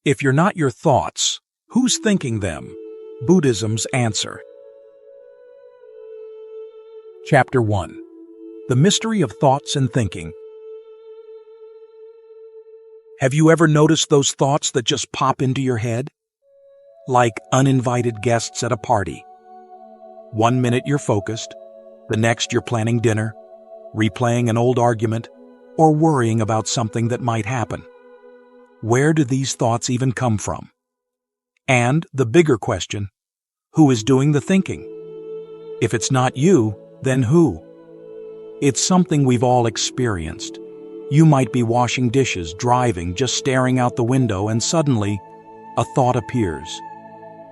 If you're not your thoughts, who's thinking them? Buddhism's answer. Chapter 1. The Mystery of Thoughts and Thinking. Have you ever noticed those thoughts that just pop into your head? Like uninvited guests at a party. 1 minute you're focused, the next you're planning dinner, replaying an old argument, or worrying about something that might happen. Where do these thoughts even come from? And the bigger question, who is doing the thinking? If it's not you, then who? It's something we've all experienced. You might be washing dishes, driving, just staring out the window, and suddenly, a thought appears.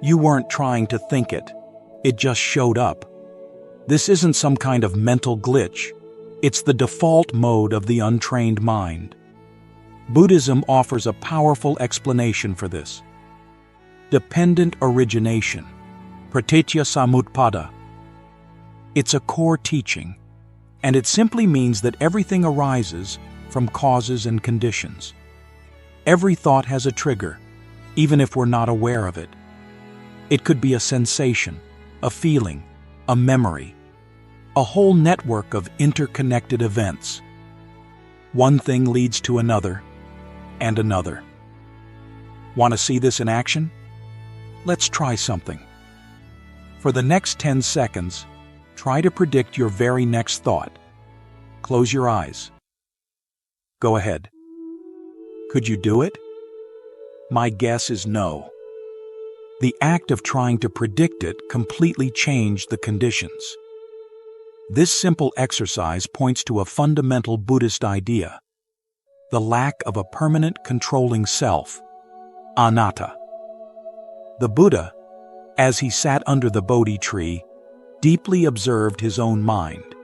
You weren't trying to think it. It just showed up. This isn't some kind of mental glitch. It's the default mode of the untrained mind. Buddhism offers a powerful explanation for this. Dependent origination, pratitya samutpada. It's a core teaching, and it simply means that everything arises from causes and conditions. Every thought has a trigger, even if we're not aware of it. It could be a sensation, a feeling, a memory, a whole network of interconnected events. One thing leads to another, and another. Want to see this in action? Let's try something. For the next 10 seconds, try to predict your very next thought. Close your eyes. Go ahead. Could you do it? My guess is no. The act of trying to predict it completely changed the conditions. This simple exercise points to a fundamental Buddhist idea: the lack of a permanent controlling self, anatta. The Buddha, as he sat under the Bodhi tree, deeply observed his own mind.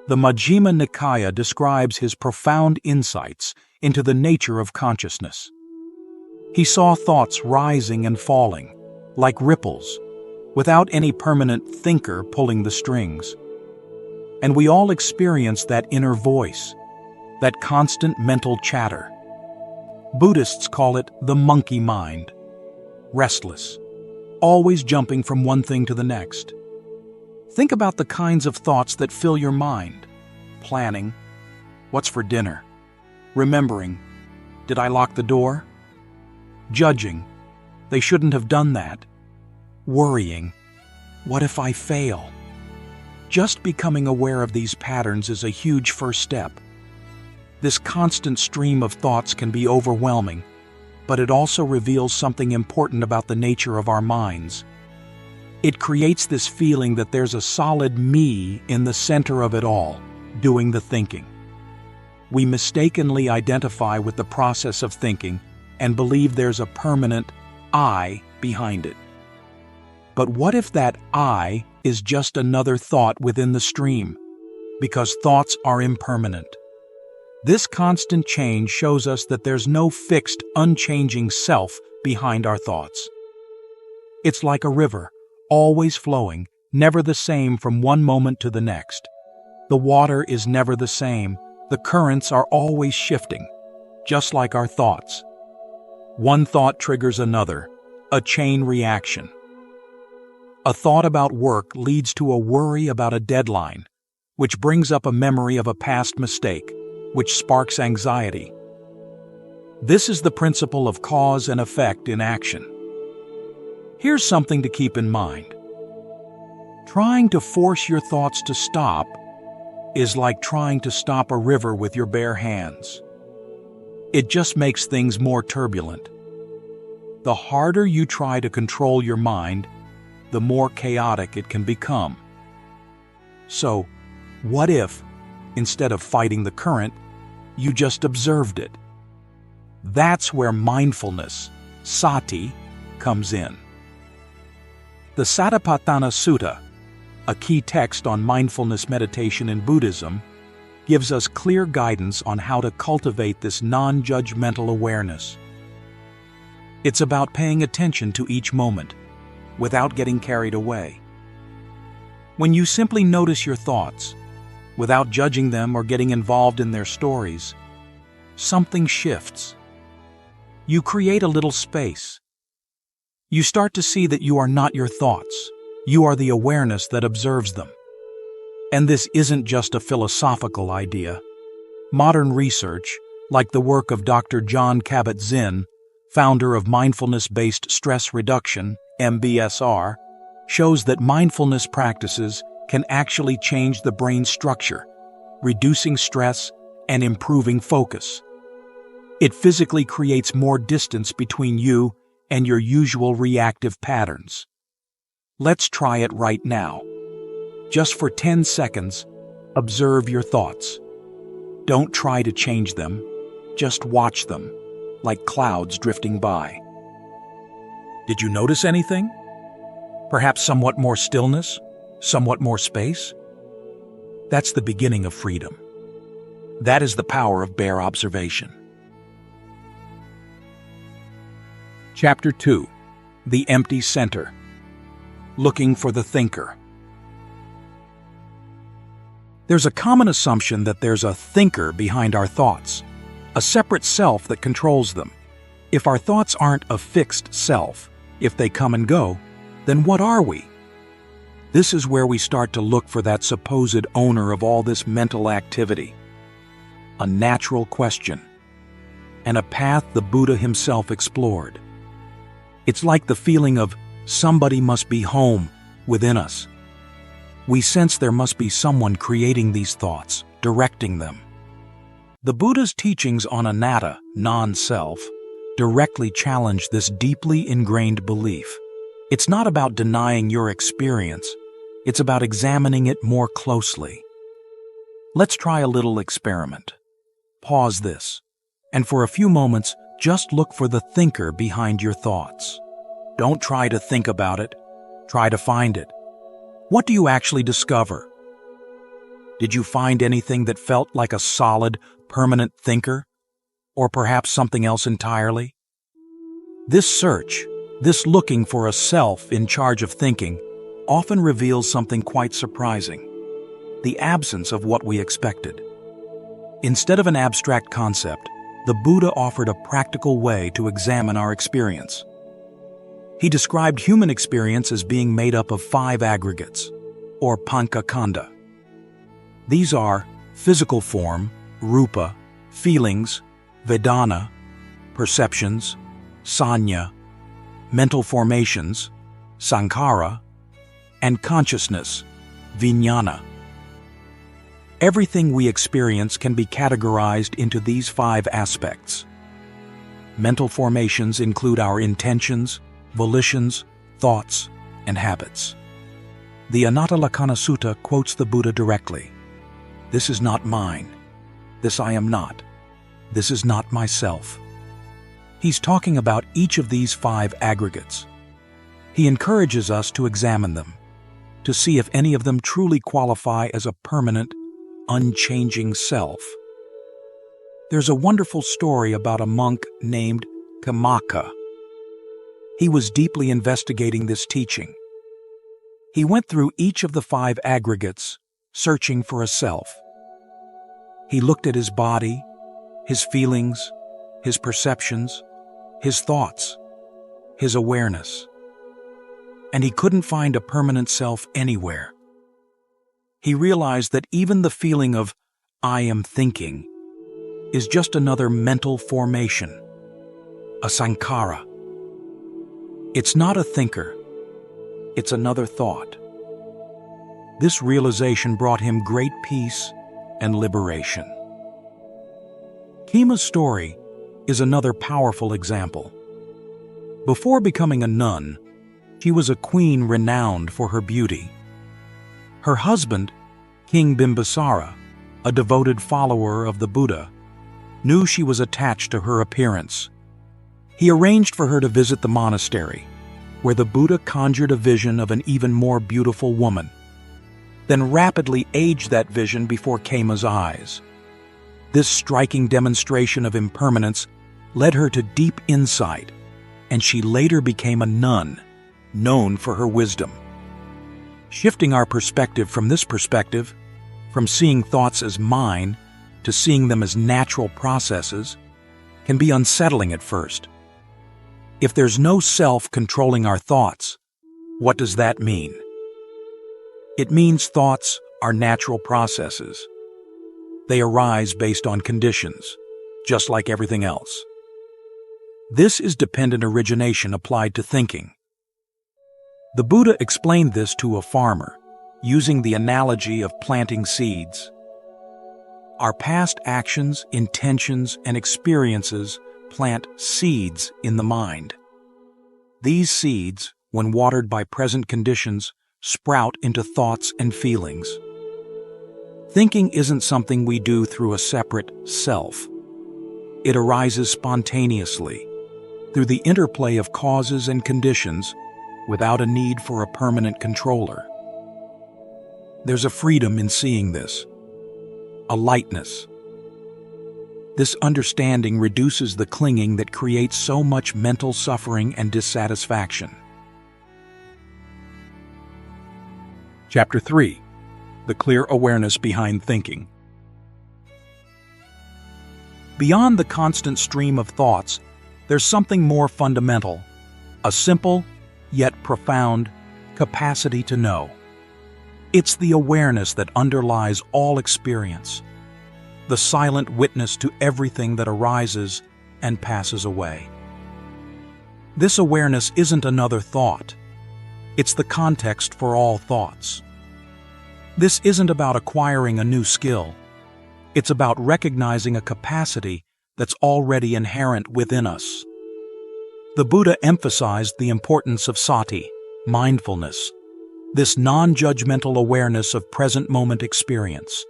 The Majjhima Nikaya describes his profound insights into the nature of consciousness. He saw thoughts rising and falling, like ripples, without any permanent thinker pulling the strings. And we all experience that inner voice, that constant mental chatter. Buddhists call it the monkey mind. Restless, always jumping from one thing to the next. Think about the kinds of thoughts that fill your mind. Planning, what's for dinner? Remembering, did I lock the door? Judging, they shouldn't have done that. Worrying, what if I fail? Just becoming aware of these patterns is a huge first step. This constant stream of thoughts can be overwhelming, but it also reveals something important about the nature of our minds. It creates this feeling that there's a solid me in the center of it all, doing the thinking. We mistakenly identify with the process of thinking and believe there's a permanent I behind it. But what if that I is just another thought within the stream? Because thoughts are impermanent. This constant change shows us that there's no fixed, unchanging self behind our thoughts. It's like a river, always flowing, never the same from one moment to the next. The water is never the same. The currents are always shifting, just like our thoughts. One thought triggers another, a chain reaction. A thought about work leads to a worry about a deadline, which brings up a memory of a past mistake, which sparks anxiety. This is the principle of cause and effect in action. Here's something to keep in mind. Trying to force your thoughts to stop is like trying to stop a river with your bare hands. It just makes things more turbulent. The harder you try to control your mind, the more chaotic it can become. So, what if, instead of fighting the current, you just observed it? That's where mindfulness, sati, comes in. The Satipatthana Sutta, a key text on mindfulness meditation in Buddhism, gives us clear guidance on how to cultivate this non-judgmental awareness. It's about paying attention to each moment, without getting carried away. When you simply notice your thoughts, without judging them or getting involved in their stories, something shifts. You create a little space. You start to see that you are not your thoughts. You are the awareness that observes them. And this isn't just a philosophical idea. Modern research, like the work of Dr. 𝐂𝐻𝐿, founder of mindfulness-based stress reduction, MBSR, shows that mindfulness practices can actually change the brain structure, reducing stress and improving focus. It physically creates more distance between you and your usual reactive patterns. Let's try it right now. Just for 10 seconds, observe your thoughts. Don't try to change them, just watch them, like clouds drifting by. Did you notice anything? Perhaps somewhat more stillness? Somewhat more space? That's the beginning of freedom. That is the power of bare observation. Chapter 2. The Empty Center. Looking for the Thinker. There's a common assumption that there's a thinker behind our thoughts, a separate self that controls them. If our thoughts aren't a fixed self, if they come and go, then what are we? This is where we start to look for that supposed owner of all this mental activity. A natural question, and a path the Buddha himself explored. It's like the feeling of somebody must be home within us. We sense there must be someone creating these thoughts, directing them. The Buddha's teachings on anatta, non-self, directly challenge this deeply ingrained belief. It's not about denying your experience, it's about examining it more closely. Let's try a little experiment. Pause this, and for a few moments, just look for the thinker behind your thoughts. Don't try to think about it, try to find it. What do you actually discover? Did you find anything that felt like a solid, permanent thinker? Or perhaps something else entirely? This search, this looking for a self in charge of thinking, often reveals something quite surprising: the absence of what we expected. Instead of an abstract concept, the Buddha offered a practical way to examine our experience. He described human experience as being made up of 5 aggregates, or panchakanda. These are physical form, rupa, feelings, vedana, perceptions, sanya, mental formations, sankhara, and consciousness, vijnana. Everything we experience can be categorized into these 5 aspects. Mental formations include our intentions, volitions, thoughts, and habits. The Anatta-lakkhana Sutta quotes the Buddha directly. "This is not mine. This I am not. This is not myself." He's talking about each of these 5 aggregates. He encourages us to examine them, to see if any of them truly qualify as a permanent, unchanging self. There's a wonderful story about a monk named 𝐂𝐻𝐿. He was deeply investigating this teaching. He went through each of the 5 aggregates, searching for a self. He looked at his body, his feelings, his perceptions, his thoughts, his awareness. And he couldn't find a permanent self anywhere. He realized that even the feeling of "I am thinking" is just another mental formation, a sankhara. It's not a thinker, it's another thought. This realization brought him great peace and liberation. 𝐂𝐻𝐿's story is another powerful example. Before becoming a nun, she was a queen renowned for her beauty. Her husband, King Bimbisara, a devoted follower of the Buddha, knew she was attached to her appearance. He arranged for her to visit the monastery, where the Buddha conjured a vision of an even more beautiful woman, then rapidly aged that vision before 𝐂𝐻𝐿's eyes. This striking demonstration of impermanence led her to deep insight, and she later became a nun, known for her wisdom. Shifting our perspective from this perspective, from seeing thoughts as mine to seeing them as natural processes, can be unsettling at first. If there's no self controlling our thoughts, what does that mean? It means thoughts are natural processes. They arise based on conditions, just like everything else. This is dependent origination applied to thinking. The Buddha explained this to a farmer, using the analogy of planting seeds. Our past actions, intentions, and experiences plant seeds in the mind. These seeds, when watered by present conditions, sprout into thoughts and feelings. Thinking isn't something we do through a separate self. It arises spontaneously, through the interplay of causes and conditions, without a need for a permanent controller. There's a freedom in seeing this, a lightness. This understanding reduces the clinging that creates so much mental suffering and dissatisfaction. Chapter 3. The Clear Awareness Behind Thinking. Beyond the constant stream of thoughts, there's something more fundamental, a simple, yet profound, capacity to know. It's the awareness that underlies all experience, the silent witness to everything that arises and passes away. This awareness isn't another thought. It's the context for all thoughts. This isn't about acquiring a new skill. It's about recognizing a capacity that's already inherent within us. The Buddha emphasized the importance of sati, mindfulness, this non-judgmental awareness of present moment experience.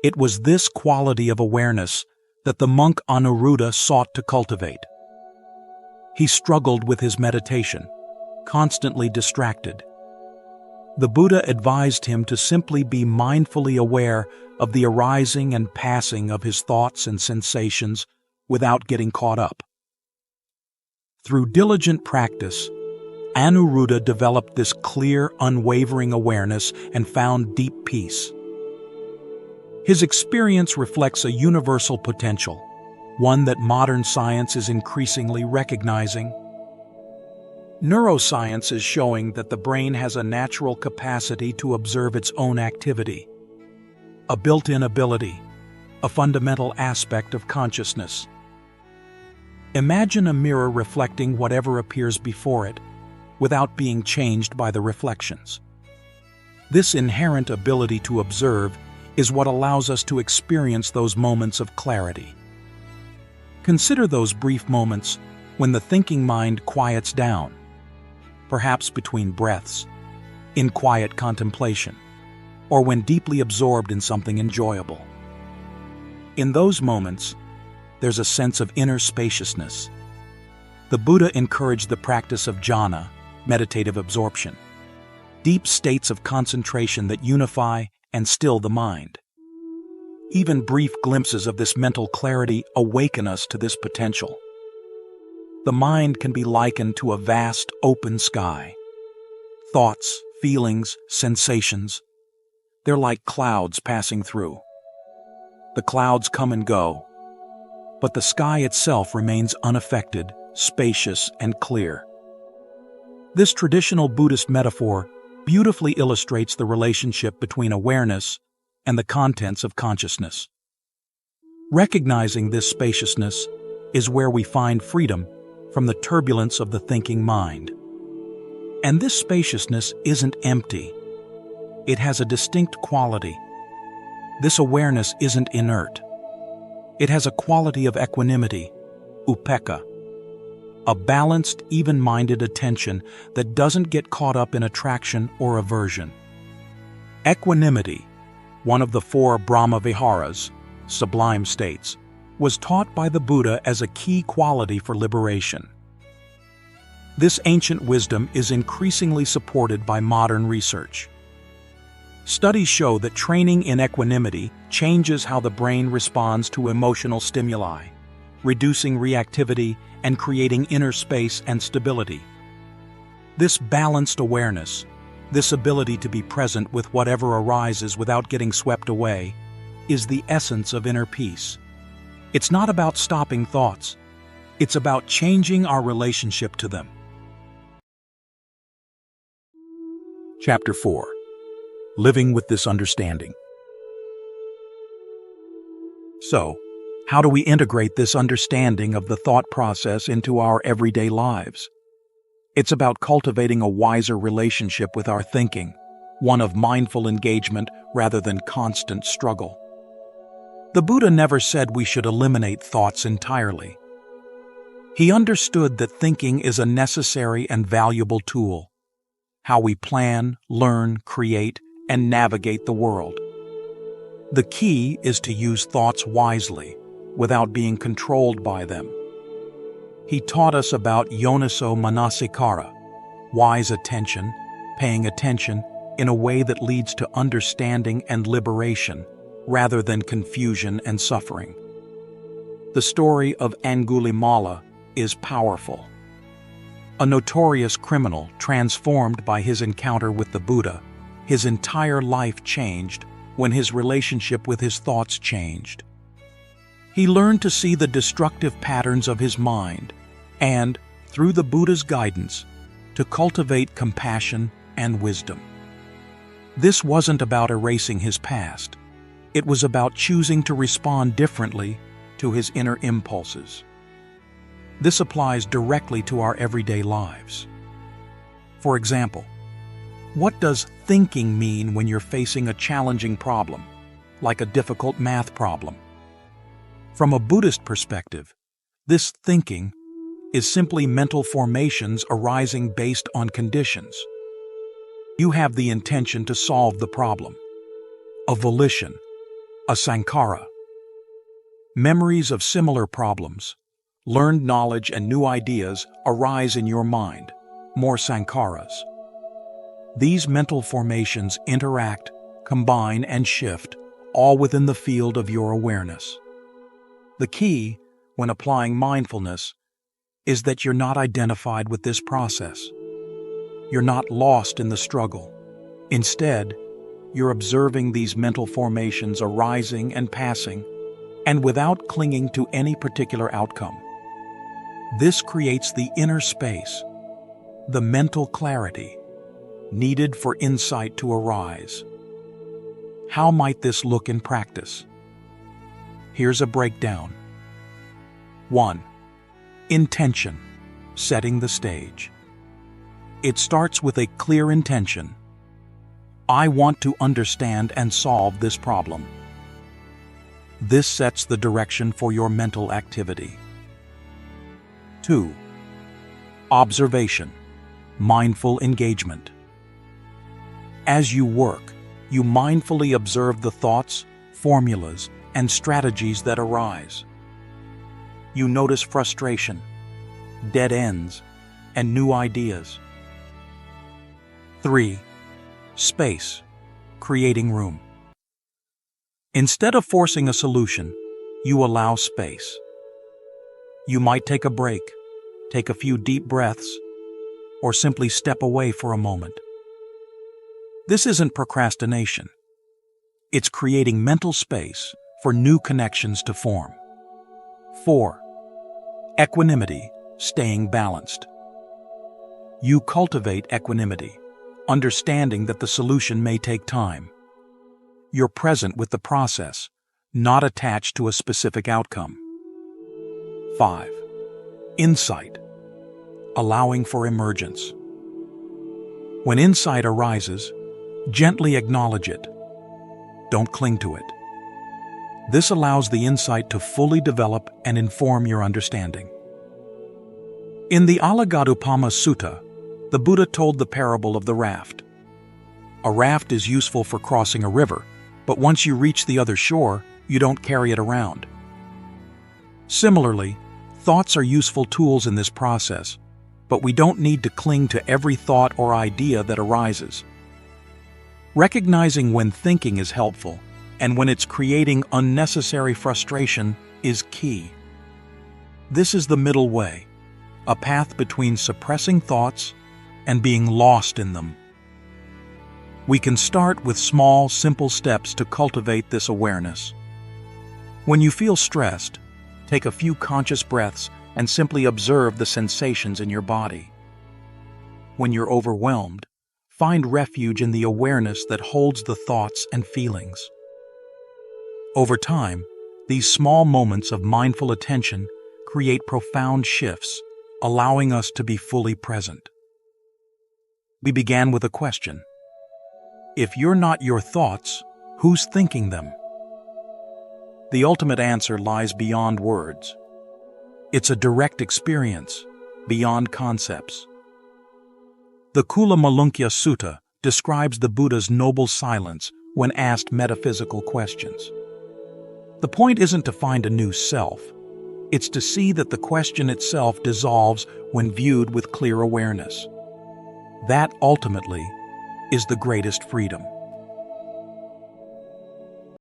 It was this quality of awareness that the monk Anuruddha sought to cultivate. He struggled with his meditation, constantly distracted. The Buddha advised him to simply be mindfully aware of the arising and passing of his thoughts and sensations without getting caught up. Through diligent practice, Anuruddha developed this clear, unwavering awareness and found deep peace. His experience reflects a universal potential, one that modern science is increasingly recognizing. Neuroscience is showing that the brain has a natural capacity to observe its own activity, a built-in ability, a fundamental aspect of consciousness. Imagine a mirror reflecting whatever appears before it, without being changed by the reflections. This inherent ability to observe is what allows us to experience those moments of clarity. Consider those brief moments when the thinking mind quiets down, perhaps between breaths, in quiet contemplation, or when deeply absorbed in something enjoyable. In those moments, there's a sense of inner spaciousness. The Buddha encouraged the practice of jhana, meditative absorption, deep states of concentration that unify and still the mind. Even brief glimpses of this mental clarity awaken us to this potential. The mind can be likened to a vast open sky. Thoughts, feelings, sensations, they're like clouds passing through. The clouds come and go, but the sky itself remains unaffected, spacious, and clear. This traditional Buddhist metaphor beautifully illustrates the relationship between awareness and the contents of consciousness. Recognizing this spaciousness is where we find freedom from the turbulence of the thinking mind. And this spaciousness isn't empty. It has a distinct quality. This awareness isn't inert. It has a quality of equanimity, upekkha, a balanced, even-minded attention that doesn't get caught up in attraction or aversion. Equanimity, one of the 4 Brahma Viharas, sublime states, was taught by the Buddha as a key quality for liberation. This ancient wisdom is increasingly supported by modern research. Studies show that training in equanimity changes how the brain responds to emotional stimuli, reducing reactivity and creating inner space and stability. This balanced awareness, this ability to be present with whatever arises without getting swept away, is the essence of inner peace. It's not about stopping thoughts. It's about changing our relationship to them. Chapter 4. Living with this understanding. So, how do we integrate this understanding of the thought process into our everyday lives? It's about cultivating a wiser relationship with our thinking, one of mindful engagement rather than constant struggle. The Buddha never said we should eliminate thoughts entirely. He understood that thinking is a necessary and valuable tool, how we plan, learn, create, and navigate the world. The key is to use thoughts wisely, without being controlled by them. He taught us about yoniso manasikara, wise attention, paying attention in a way that leads to understanding and liberation, rather than confusion and suffering. The story of Angulimala is powerful. A notorious criminal transformed by his encounter with the Buddha, his entire life changed when his relationship with his thoughts changed. He learned to see the destructive patterns of his mind and, through the Buddha's guidance, to cultivate compassion and wisdom. This wasn't about erasing his past. It was about choosing to respond differently to his inner impulses. This applies directly to our everyday lives. For example, what does thinking mean when you're facing a challenging problem, like a difficult math problem? From a Buddhist perspective, this thinking is simply mental formations arising based on conditions. You have the intention to solve the problem, a volition, a sankhara. Memories of similar problems, learned knowledge and new ideas arise in your mind, more sankharas. These mental formations interact, combine, and shift, all within the field of your awareness. The key, when applying mindfulness, is that you're not identified with this process. You're not lost in the struggle. Instead, you're observing these mental formations arising and passing, and without clinging to any particular outcome. This creates the inner space, the mental clarity, needed for insight to arise. How might this look in practice? Here's a breakdown. 1. Intention, setting the stage. It starts with a clear intention. I want to understand and solve this problem. This sets the direction for your mental activity. 2. Observation, mindful engagement. As you work, you mindfully observe the thoughts, formulas, and strategies that arise. You notice frustration, dead ends, and new ideas. 3. Space, creating room. Instead of forcing a solution, you allow space. You might take a break, take a few deep breaths, or simply step away for a moment. This isn't procrastination. It's creating mental space for new connections to form. 4. Equanimity, staying balanced. You cultivate equanimity, understanding that the solution may take time. You're present with the process, not attached to a specific outcome. 5. Insight, allowing for emergence. When insight arises, gently acknowledge it. Don't cling to it. This allows the insight to fully develop and inform your understanding. In the Ālagaddupama Sutta, the Buddha told the parable of the raft. A raft is useful for crossing a river, but once you reach the other shore, you don't carry it around. Similarly, thoughts are useful tools in this process, but we don't need to cling to every thought or idea that arises. Recognizing when thinking is helpful and when it's creating unnecessary frustration is key. This is the middle way, a path between suppressing thoughts and being lost in them. We can start with small, simple steps to cultivate this awareness. When you feel stressed, take a few conscious breaths and simply observe the sensations in your body. When you're overwhelmed, find refuge in the awareness that holds the thoughts and feelings. Over time, these small moments of mindful attention create profound shifts, allowing us to be fully present. We began with a question. If you're not your thoughts, who's thinking them? The ultimate answer lies beyond words. It's a direct experience, beyond concepts. The 𝐂𝐴𝐻𝐿𝐴 Sutta describes the Buddha's noble silence when asked metaphysical questions. The point isn't to find a new self. It's to see that the question itself dissolves when viewed with clear awareness. That, ultimately, is the greatest freedom.